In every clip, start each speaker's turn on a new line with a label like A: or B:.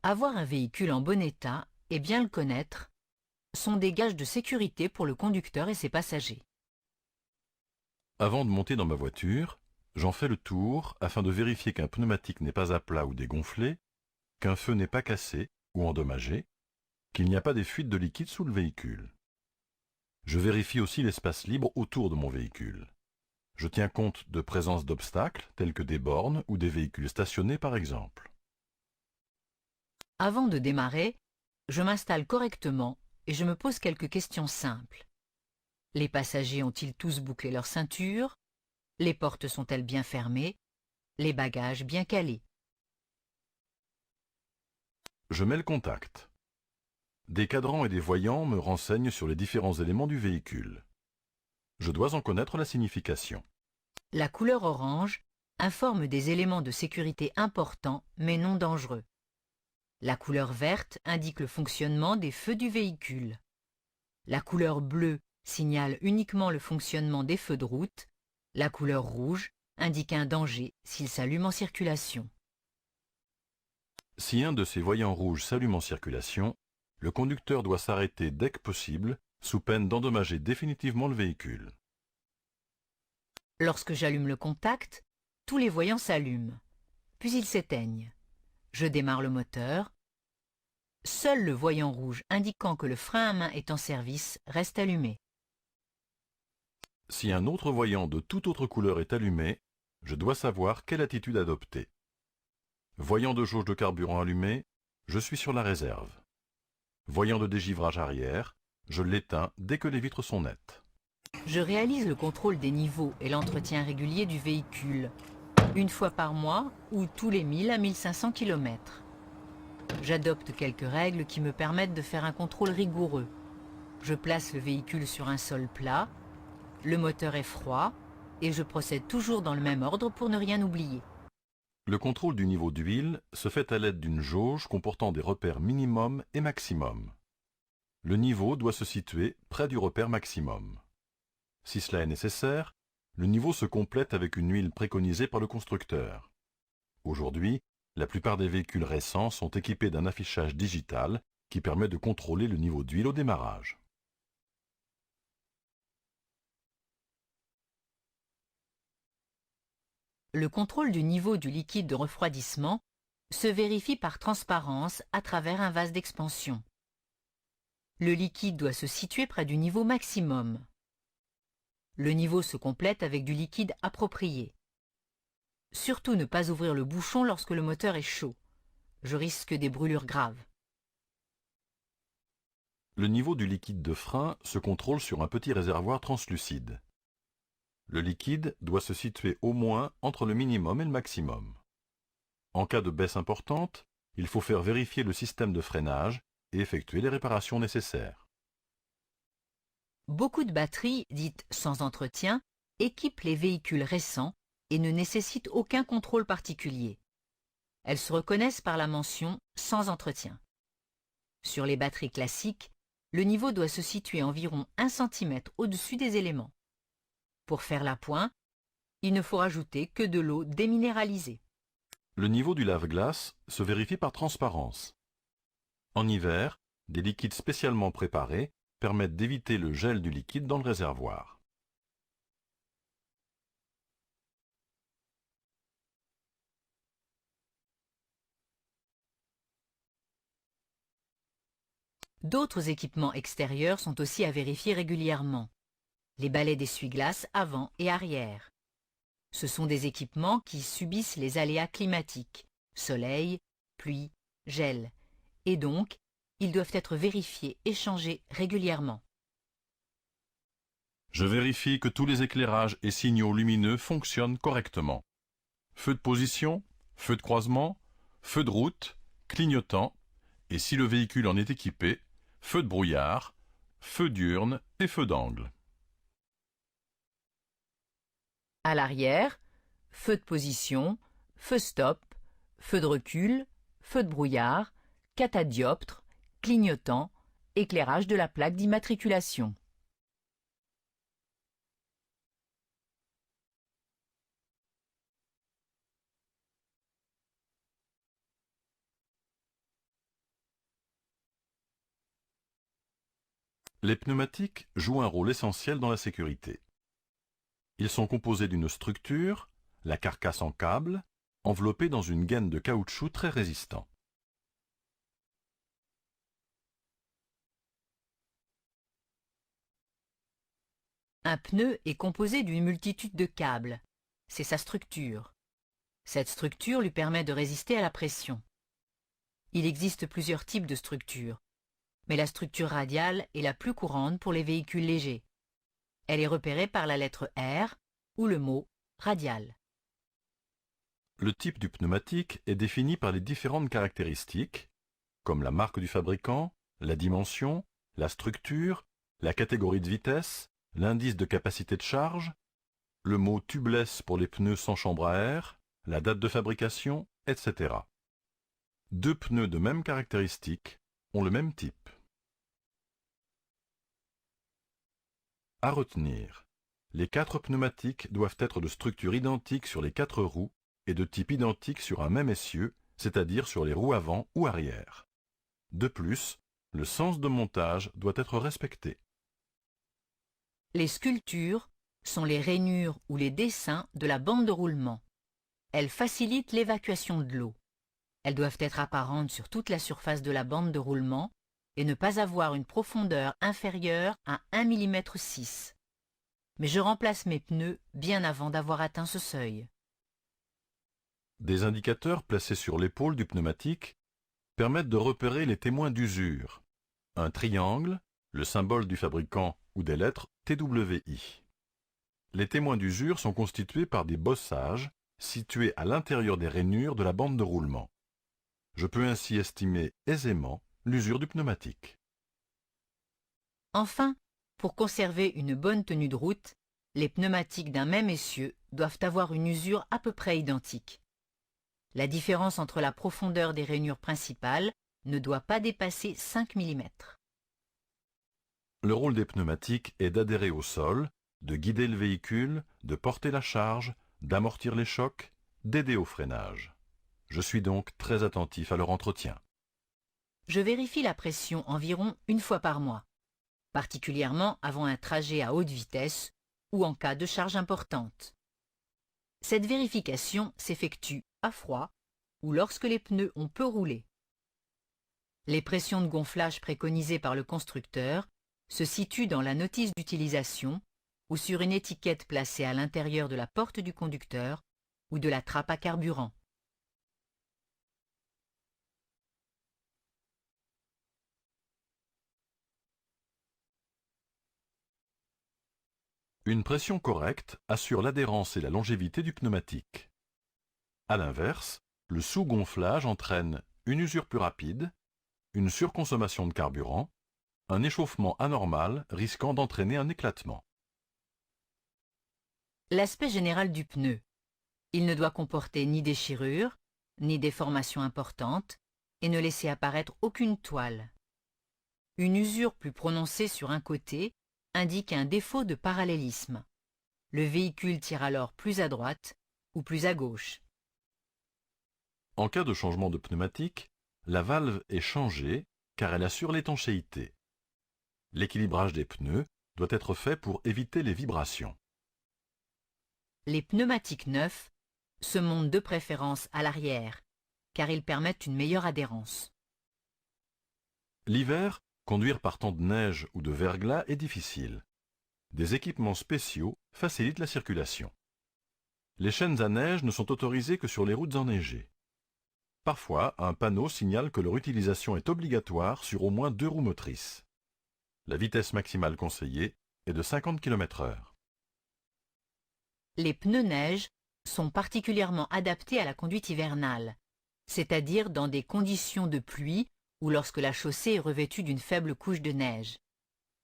A: Avoir un véhicule en bon état et bien le connaître sont des gages de sécurité pour le conducteur et ses passagers.
B: Avant de monter dans ma voiture, j'en fais le tour afin de vérifier qu'un pneumatique n'est pas à plat ou dégonflé, qu'un feu n'est pas cassé ou endommagé, qu'il n'y a pas des fuites de liquide sous le véhicule. Je vérifie aussi l'espace libre autour de mon véhicule. Je tiens compte de présence d'obstacles tels que des bornes ou des véhicules stationnés par exemple.
A: Avant de démarrer, je m'installe correctement et je me pose quelques questions simples. Les passagers ont-ils tous bouclé leur ceinture? Les portes sont-elles bien fermées? Les bagages bien calés?
B: Je mets le contact. Des cadrans et des voyants me renseignent sur les différents éléments du véhicule. Je dois en connaître la signification.
A: La couleur orange informe des éléments de sécurité importants mais non dangereux. La couleur verte indique le fonctionnement des feux du véhicule. La couleur bleue signale uniquement le fonctionnement des feux de route. La couleur rouge indique un danger s'il s'allume en circulation.
B: Si un de ces voyants rouges s'allume en circulation, le conducteur doit s'arrêter dès que possible, sous peine d'endommager définitivement le véhicule.
A: Lorsque j'allume le contact, tous les voyants s'allument, puis ils s'éteignent. Je démarre le moteur. Seul le voyant rouge indiquant que le frein à main est en service reste allumé.
B: Si un autre voyant de toute autre couleur est allumé, je dois savoir quelle attitude adopter. Voyant de jauge de carburant allumé, je suis sur la réserve. Voyant de dégivrage arrière, je l'éteins dès que les vitres sont nettes.
A: Je réalise le contrôle des niveaux et l'entretien régulier du véhicule, une fois par mois ou tous les 1000 à 1500 km. J'adopte quelques règles qui me permettent de faire un contrôle rigoureux. Je place le véhicule sur un sol plat, le moteur est froid et je procède toujours dans le même ordre pour ne rien oublier.
B: Le contrôle du niveau d'huile se fait à l'aide d'une jauge comportant des repères minimum et maximum. Le niveau doit se situer près du repère maximum. Si cela est nécessaire, le niveau se complète avec une huile préconisée par le constructeur. Aujourd'hui, la plupart des véhicules récents sont équipés d'un affichage digital qui permet de contrôler le niveau d'huile au démarrage.
A: Le contrôle du niveau du liquide de refroidissement se vérifie par transparence à travers un vase d'expansion. Le liquide doit se situer près du niveau maximum. Le niveau se complète avec du liquide approprié. Surtout ne pas ouvrir le bouchon lorsque le moteur est chaud. Je risque des brûlures graves.
B: Le niveau du liquide de frein se contrôle sur un petit réservoir translucide. Le liquide doit se situer au moins entre le minimum et le maximum. En cas de baisse importante, il faut faire vérifier le système de freinage et effectuer les réparations nécessaires.
A: Beaucoup de batteries, dites sans entretien, équipent les véhicules récents et ne nécessitent aucun contrôle particulier. Elles se reconnaissent par la mention « sans entretien ». Sur les batteries classiques, le niveau doit se situer environ 1 cm au-dessus des éléments. Pour faire l'appoint, il ne faut rajouter que de l'eau déminéralisée.
B: Le niveau du lave-glace se vérifie par transparence. En hiver, des liquides spécialement préparés permettent d'éviter le gel du liquide dans le réservoir.
A: D'autres équipements extérieurs sont aussi à vérifier régulièrement. Les balais d'essuie-glace avant et arrière. Ce sont des équipements qui subissent les aléas climatiques, soleil, pluie, gel, et donc ils doivent être vérifiés et changés régulièrement.
B: Je vérifie que tous les éclairages et signaux lumineux fonctionnent correctement. Feu de position, feu de croisement, feu de route, clignotant, et si le véhicule en est équipé, feu de brouillard, feu diurne et feu d'angle.
A: À l'arrière, feu de position, feu stop, feu de recul, feu de brouillard, catadioptre, clignotant, éclairage de la plaque d'immatriculation.
B: Les pneumatiques jouent un rôle essentiel dans la sécurité. Ils sont composés d'une structure, la carcasse en câble, enveloppée dans une gaine de caoutchouc très résistant.
A: Un pneu est composé d'une multitude de câbles. C'est sa structure. Cette structure lui permet de résister à la pression. Il existe plusieurs types de structures, mais la structure radiale est la plus courante pour les véhicules légers. Elle est repérée par la lettre R ou le mot radial.
B: Le type du pneumatique est défini par les différentes caractéristiques, comme la marque du fabricant, la dimension, la structure, la catégorie de vitesse, l'indice de capacité de charge, le mot tubeless pour les pneus sans chambre à air, la date de fabrication, etc. Deux pneus de même caractéristique ont le même type. À retenir, les 4 pneumatiques doivent être de structure identique sur les 4 roues et de type identique sur un même essieu, c'est-à-dire sur les roues avant ou arrière. De plus, le sens de montage doit être respecté.
A: Les sculptures sont les rainures ou les dessins de la bande de roulement. Elles facilitent l'évacuation de l'eau. Elles doivent être apparentes sur toute la surface de la bande de roulement et ne pas avoir une profondeur inférieure à 1,6 mm. Mais je remplace mes pneus bien avant d'avoir atteint ce seuil.
B: Des indicateurs placés sur l'épaule du pneumatique permettent de repérer les témoins d'usure. Un triangle, le symbole du fabricant ou des lettres TWI. Les témoins d'usure sont constitués par des bossages situés à l'intérieur des rainures de la bande de roulement. Je peux ainsi estimer aisément l'usure du pneumatique.
A: Enfin, pour conserver une bonne tenue de route, les pneumatiques d'un même essieu doivent avoir une usure à peu près identique. La différence entre la profondeur des rainures principales ne doit pas dépasser 5 mm.
B: Le rôle des pneumatiques est d'adhérer au sol, de guider le véhicule, de porter la charge, d'amortir les chocs, d'aider au freinage. Je suis donc très attentif à leur entretien.
A: Je vérifie la pression environ une fois par mois, particulièrement avant un trajet à haute vitesse ou en cas de charge importante. Cette vérification s'effectue à froid ou lorsque les pneus ont peu roulé. Les pressions de gonflage préconisées par le constructeur se situent dans la notice d'utilisation ou sur une étiquette placée à l'intérieur de la porte du conducteur ou de la trappe à carburant.
B: Une pression correcte assure l'adhérence et la longévité du pneumatique. A l'inverse, le sous-gonflage entraîne une usure plus rapide, une surconsommation de carburant, un échauffement anormal risquant d'entraîner un éclatement.
A: L'aspect général du pneu. Il ne doit comporter ni déchirure, ni déformation importante, et ne laisser apparaître aucune toile. Une usure plus prononcée sur un côté indique un défaut de parallélisme. Le véhicule tire alors plus à droite ou plus à gauche.
B: En cas de changement de pneumatique, la valve est changée car elle assure l'étanchéité. L'équilibrage des pneus doit être fait pour éviter les vibrations.
A: Les pneumatiques neufs se montent de préférence à l'arrière, car ils permettent une meilleure adhérence.
B: L'hiver, conduire par temps de neige ou de verglas est difficile. Des équipements spéciaux facilitent la circulation. Les chaînes à neige ne sont autorisées que sur les routes enneigées. Parfois, un panneau signale que leur utilisation est obligatoire sur au moins 2 roues motrices. La vitesse maximale conseillée est de 50 km/h.
A: Les pneus neige sont particulièrement adaptés à la conduite hivernale, c'est-à-dire dans des conditions de pluie ou lorsque la chaussée est revêtue d'une faible couche de neige.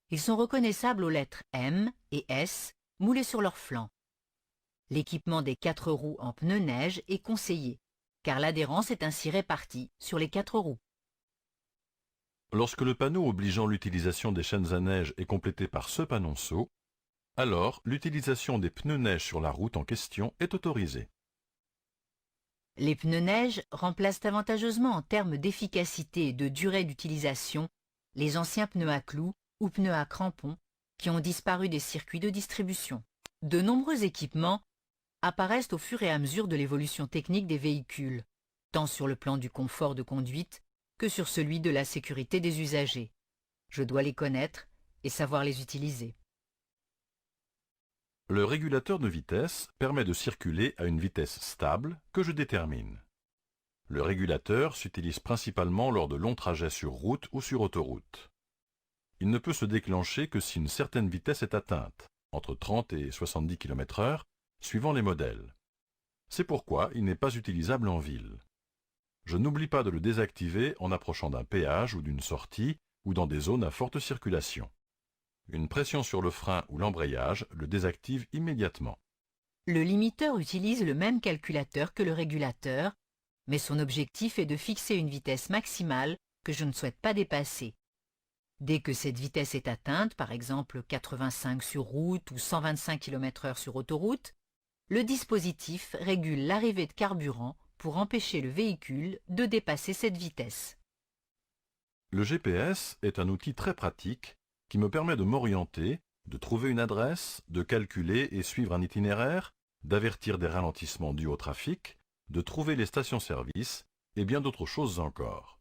A: Ils sont reconnaissables aux lettres M et S moulées sur leurs flancs. L'équipement des 4 roues en pneus neige est conseillé, car l'adhérence est ainsi répartie sur les 4 roues.
B: Lorsque le panneau obligeant l'utilisation des chaînes à neige est complété par ce panonceau, alors l'utilisation des pneus neige sur la route en question est autorisée.
A: Les pneus neige remplacent avantageusement en termes d'efficacité et de durée d'utilisation les anciens pneus à clous ou pneus à crampons qui ont disparu des circuits de distribution. De nombreux équipements apparaissent au fur et à mesure de l'évolution technique des véhicules, tant sur le plan du confort de conduite que sur celui de la sécurité des usagers. Je dois les connaître et savoir les utiliser.
B: Le régulateur de vitesse permet de circuler à une vitesse stable que je détermine. Le régulateur s'utilise principalement lors de longs trajets sur route ou sur autoroute. Il ne peut se déclencher que si une certaine vitesse est atteinte, entre 30 et 70 km/h, suivant les modèles. C'est pourquoi il n'est pas utilisable en ville. Je n'oublie pas de le désactiver en approchant d'un péage ou d'une sortie ou dans des zones à forte circulation. Une pression sur le frein ou l'embrayage le désactive immédiatement.
A: Le limiteur utilise le même calculateur que le régulateur, mais son objectif est de fixer une vitesse maximale que je ne souhaite pas dépasser. Dès que cette vitesse est atteinte, par exemple 85 sur route ou 125 km/h sur autoroute, le dispositif régule l'arrivée de carburant pour empêcher le véhicule de dépasser cette vitesse.
B: Le GPS est un outil très pratique qui me permet de m'orienter, de trouver une adresse, de calculer et suivre un itinéraire, d'avertir des ralentissements dus au trafic, de trouver les stations-service et bien d'autres choses encore.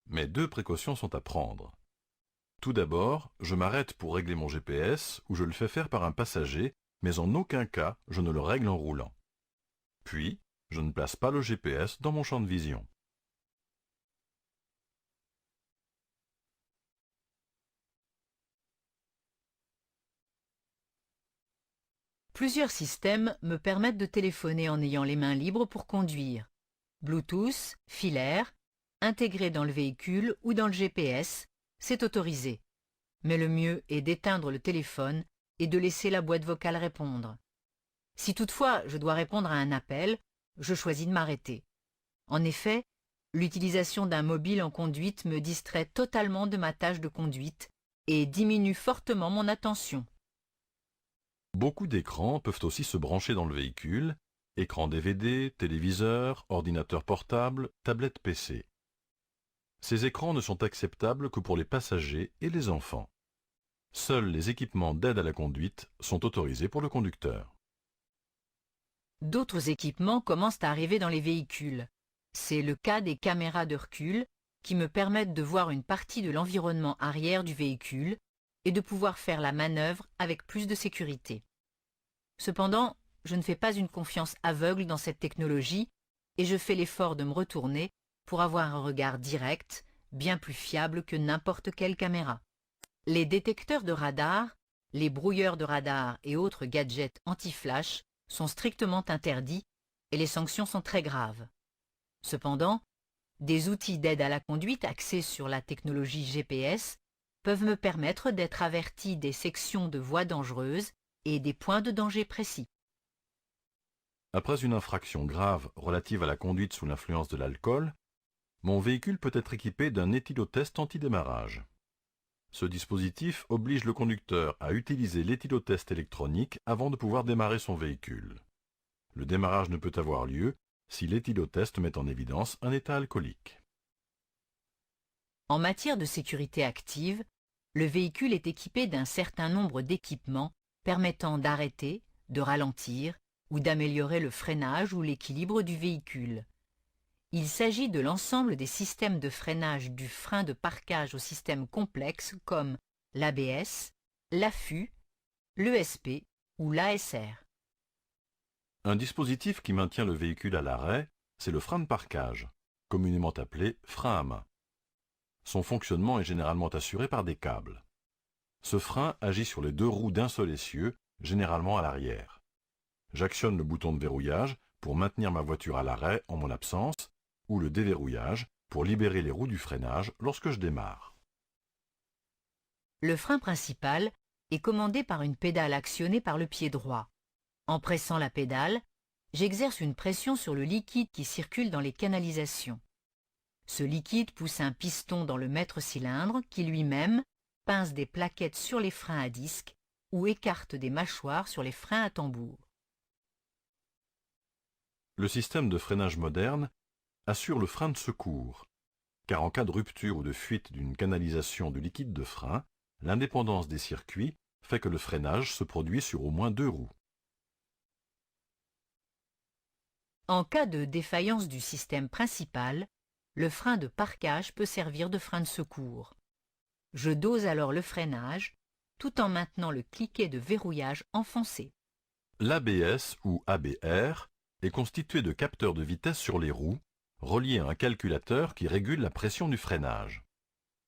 B: Mais 2 précautions sont à prendre. Tout d'abord, je m'arrête pour régler mon GPS ou je le fais faire par un passager, mais en aucun cas je ne le règle en roulant. Puis, je ne place pas le GPS dans mon champ de vision.
A: Plusieurs systèmes me permettent de téléphoner en ayant les mains libres pour conduire. Bluetooth, filaire, intégré dans le véhicule ou dans le GPS, c'est autorisé. Mais le mieux est d'éteindre le téléphone et de laisser la boîte vocale répondre. Si toutefois je dois répondre à un appel, je choisis de m'arrêter. En effet, l'utilisation d'un mobile en conduite me distrait totalement de ma tâche de conduite et diminue fortement mon attention.
B: Beaucoup d'écrans peuvent aussi se brancher dans le véhicule, écran DVD, téléviseur, ordinateur portable, tablette PC. Ces écrans ne sont acceptables que pour les passagers et les enfants. Seuls les équipements d'aide à la conduite sont autorisés pour le conducteur.
A: D'autres équipements commencent à arriver dans les véhicules. C'est le cas des caméras de recul qui me permettent de voir une partie de l'environnement arrière du véhicule et de pouvoir faire la manœuvre avec plus de sécurité. Cependant, je ne fais pas une confiance aveugle dans cette technologie et je fais l'effort de me retourner pour avoir un regard direct, bien plus fiable que n'importe quelle caméra. Les détecteurs de radar, les brouilleurs de radar et autres gadgets anti-flash sont strictement interdits et les sanctions sont très graves. Cependant, des outils d'aide à la conduite axés sur la technologie GPS peuvent me permettre d'être averti des sections de voies dangereuses et des points de danger précis.
B: Après une infraction grave relative à la conduite sous l'influence de l'alcool, mon véhicule peut être équipé d'un éthylotest anti-démarrage. Ce dispositif oblige le conducteur à utiliser l'éthylotest électronique avant de pouvoir démarrer son véhicule. Le démarrage ne peut avoir lieu si l'éthylotest met en évidence un état alcoolique.
A: En matière de sécurité active, le véhicule est équipé d'un certain nombre d'équipements permettant d'arrêter, de ralentir ou d'améliorer le freinage ou l'équilibre du véhicule. Il s'agit de l'ensemble des systèmes de freinage du frein de parquage au système complexe comme l'ABS, l'AFU, l'ESP ou l'ASR.
B: Un dispositif qui maintient le véhicule à l'arrêt, c'est le frein de parquage, communément appelé frein à main. Son fonctionnement est généralement assuré par des câbles. Ce frein agit sur les 2 roues d'un seul essieu, généralement à l'arrière. J'actionne le bouton de verrouillage pour maintenir ma voiture à l'arrêt en mon absence, ou le déverrouillage pour libérer les roues du freinage lorsque je démarre.
A: Le frein principal est commandé par une pédale actionnée par le pied droit. En pressant la pédale, j'exerce une pression sur le liquide qui circule dans les canalisations. Ce liquide pousse un piston dans le maître-cylindre qui lui-même pince des plaquettes sur les freins à disque ou écarte des mâchoires sur les freins à tambour.
B: Le système de freinage moderne assure le frein de secours, car en cas de rupture ou de fuite d'une canalisation de liquide de frein, l'indépendance des circuits fait que le freinage se produit sur au moins 2 roues.
A: En cas de défaillance du système principal, le frein de parquage peut servir de frein de secours. Je dose alors le freinage, tout en maintenant le cliquet de verrouillage enfoncé.
B: L'ABS ou ABR est constitué de capteurs de vitesse sur les roues, reliés à un calculateur qui régule la pression du freinage.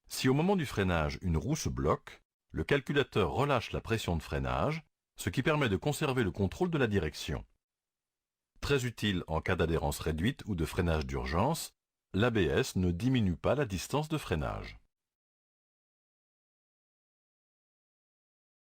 B: Si au moment du freinage une roue se bloque, le calculateur relâche la pression de freinage, ce qui permet de conserver le contrôle de la direction. Très utile en cas d'adhérence réduite ou de freinage d'urgence, l'ABS ne diminue pas la distance de freinage.